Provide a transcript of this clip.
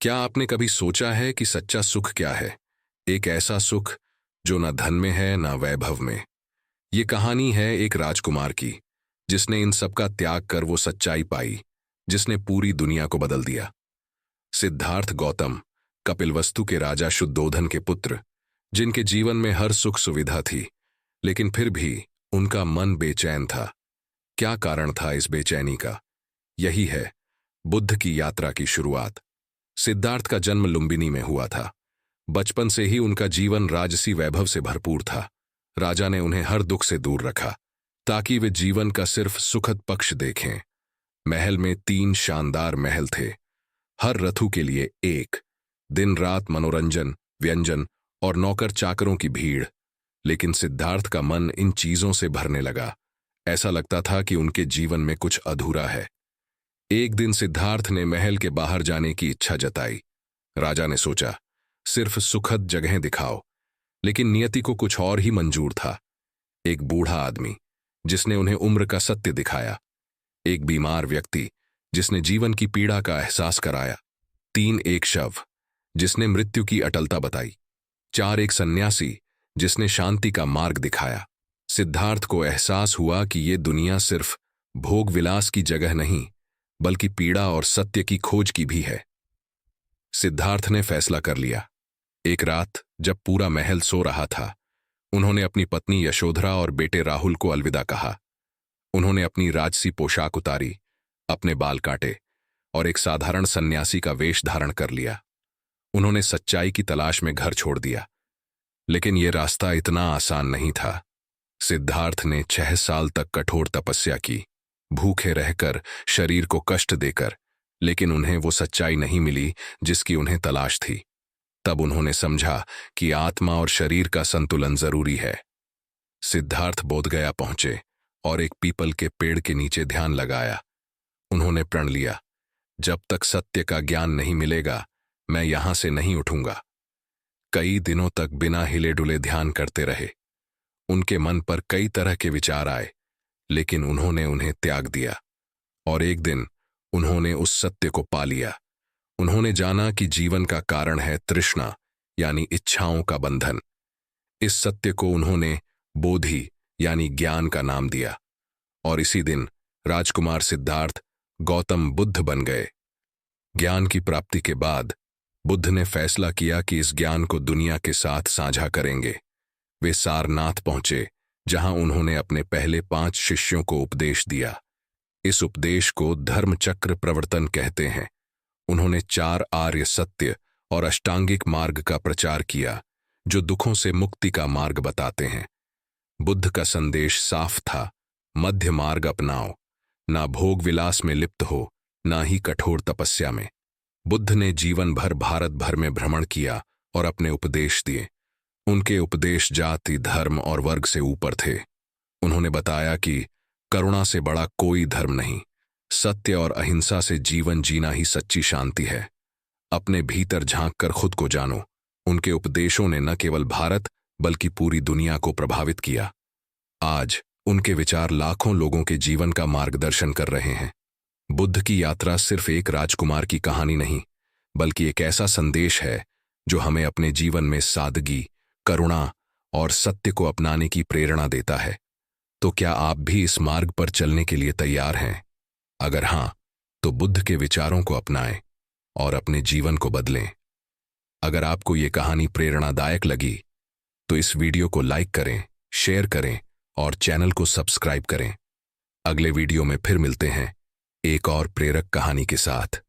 क्या आपने कभी सोचा है कि सच्चा सुख क्या है? एक ऐसा सुख जो न धन में है न वैभव में। ये कहानी है एक राजकुमार की, जिसने इन सब का त्याग कर वो सच्चाई पाई, जिसने पूरी दुनिया को बदल दिया। सिद्धार्थ गौतम, कपिलवस्तु के राजा शुद्धोधन के पुत्र, जिनके जीवन में हर सुख सुविधा थी, लेकिन फिर भी उनका मन बेचैन था। क्या कारण था इस बेचैनी का? यही है बुद्ध की यात्रा की शुरुआत। सिद्धार्थ का जन्म लुम्बिनी में हुआ था। बचपन से ही उनका जीवन राजसी वैभव से भरपूर था। राजा ने उन्हें हर दुख से दूर रखा, ताकि वे जीवन का सिर्फ सुखद पक्ष देखें। महल में 3 शानदार महल थे, हर रथु के लिए एक। दिन रात मनोरंजन, व्यंजन और नौकर चाकरों की भीड़। लेकिन सिद्धार्थ का मन इन चीजों से भरने लगा। ऐसा लगता था कि उनके जीवन में कुछ अधूरा है। एक दिन सिद्धार्थ ने महल के बाहर जाने की इच्छा जताई। राजा ने सोचा, सिर्फ सुखद जगहें दिखाओ, लेकिन नियति को कुछ और ही मंजूर था। एक बूढ़ा आदमी, जिसने उन्हें उम्र का सत्य दिखाया। एक बीमार व्यक्ति, जिसने जीवन की पीड़ा का एहसास कराया। 3 एक शव, जिसने मृत्यु की अटलता बताई। 4 एक सन्यासी, जिसने शांति का मार्ग दिखाया। सिद्धार्थ को एहसास हुआ कि ये दुनिया सिर्फ भोग विलास की जगह नहीं, बल्कि पीड़ा और सत्य की खोज की भी है। सिद्धार्थ ने फैसला कर लिया। एक रात जब पूरा महल सो रहा था, उन्होंने अपनी पत्नी यशोधरा और बेटे राहुल को अलविदा कहा। उन्होंने अपनी राजसी पोशाक उतारी, अपने बाल काटे और एक साधारण सन्यासी का वेश धारण कर लिया। उन्होंने सच्चाई की तलाश में घर छोड़ दिया। लेकिन यह रास्ता इतना आसान नहीं था। सिद्धार्थ ने 6 साल तक कठोर तपस्या की, भूखे रहकर, शरीर को कष्ट देकर, लेकिन उन्हें वो सच्चाई नहीं मिली जिसकी उन्हें तलाश थी। तब उन्होंने समझा कि आत्मा और शरीर का संतुलन जरूरी है। सिद्धार्थ बोधगया पहुंचे और एक पीपल के पेड़ के नीचे ध्यान लगाया। उन्होंने प्रण लिया, जब तक सत्य का ज्ञान नहीं मिलेगा, मैं यहां से नहीं उठूंगा। कई दिनों तक बिना हिले डुले ध्यान करते रहे। उनके मन पर कई तरह के विचार आए, लेकिन उन्होंने उन्हें त्याग दिया। और एक दिन उन्होंने उस सत्य को पा लिया। उन्होंने जाना कि जीवन का कारण है तृष्णा, यानी इच्छाओं का बंधन। इस सत्य को उन्होंने बोधि यानी ज्ञान का नाम दिया। और इसी दिन राजकुमार सिद्धार्थ गौतम बुद्ध बन गए। ज्ञान की प्राप्ति के बाद बुद्ध ने फैसला किया कि इस ज्ञान को दुनिया के साथ साझा करेंगे। वे सारनाथ पहुंचे, जहां उन्होंने अपने पहले 5 शिष्यों को उपदेश दिया। इस उपदेश को धर्मचक्र प्रवर्तन कहते हैं। उन्होंने 4 आर्य सत्य और अष्टांगिक मार्ग का प्रचार किया, जो दुखों से मुक्ति का मार्ग बताते हैं। बुद्ध का संदेश साफ था, मध्य मार्ग अपनाओ, ना भोग विलास में लिप्त हो, ना ही कठोर तपस्या में। बुद्ध ने जीवन भर भारत भर में भ्रमण किया और अपने उपदेश दिए। उनके उपदेश जाति, धर्म और वर्ग से ऊपर थे। उन्होंने बताया कि करुणा से बड़ा कोई धर्म नहीं, सत्य और अहिंसा से जीवन जीना ही सच्ची शांति है। अपने भीतर झांककर खुद को जानो। उनके उपदेशों ने न केवल भारत बल्कि पूरी दुनिया को प्रभावित किया। आज उनके विचार लाखों लोगों के जीवन का मार्गदर्शन कर रहे हैं। बुद्ध की यात्रा सिर्फ एक राजकुमार की कहानी नहीं, बल्कि एक ऐसा संदेश है जो हमें अपने जीवन में सादगी, करुणा और सत्य को अपनाने की प्रेरणा देता है। तो क्या आप भी इस मार्ग पर चलने के लिए तैयार हैं? अगर हां, तो बुद्ध के विचारों को अपनाएं और अपने जीवन को बदलें। अगर आपको ये कहानी प्रेरणादायक लगी, तो इस वीडियो को लाइक करें, शेयर करें और चैनल को सब्सक्राइब करें। अगले वीडियो में फिर मिलते हैं एक और प्रेरक कहानी के साथ।